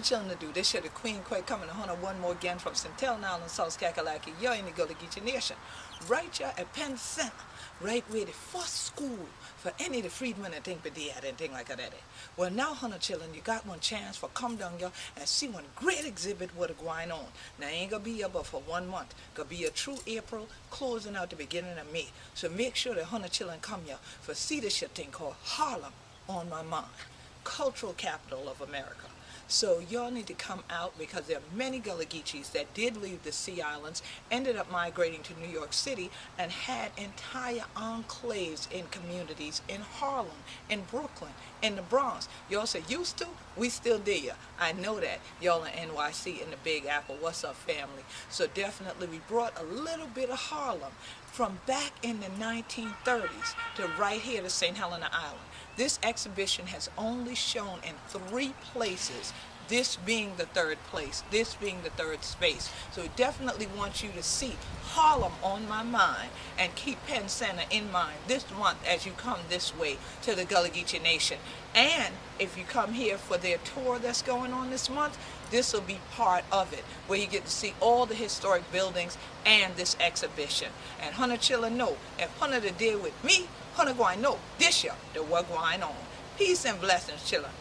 children to do. This year the Queen Quake coming to Hunter one more again from Centennial Island, South Kakalaki. You're in the Gullah Geechee Nation. Right here at Penn Center, right where the first school for any of the freedmen and thing, but they had anything like that. Well, now, Hunter children, you got one chance for come down here and see one great exhibit what is going on. Now, ain't gonna be here but for 1 month. Gonna be a true April, closing out the beginning of May. So make sure that Hunter children come here for see this shit thing called Harlem on my mind, cultural capital of America. So y'all need to come out because there are many Gullah Geechees that did leave the Sea Islands, ended up migrating to New York City, and had entire enclaves in communities in Harlem, in Brooklyn, in the Bronx. Y'all say used to? We still there. I know that. Y'all in NYC in the Big Apple. What's up, family? So definitely we brought a little bit of Harlem from back in the 1930s to right here to St. Helena Island. This exhibition has only shown in 3 places, this being the 3rd place, this being the 3rd space. So we definitely want you to see Harlem on my mind and keep Penn Center in mind this month as you come this way to the Gullah Geechee Nation. And if you come here for their tour that's going on this month, this will be part of it, where you get to see all the historic buildings and this exhibition. And Hunter children know, if Hunter to deal with me, Hunter going know this year that what going on. Peace and blessings, children.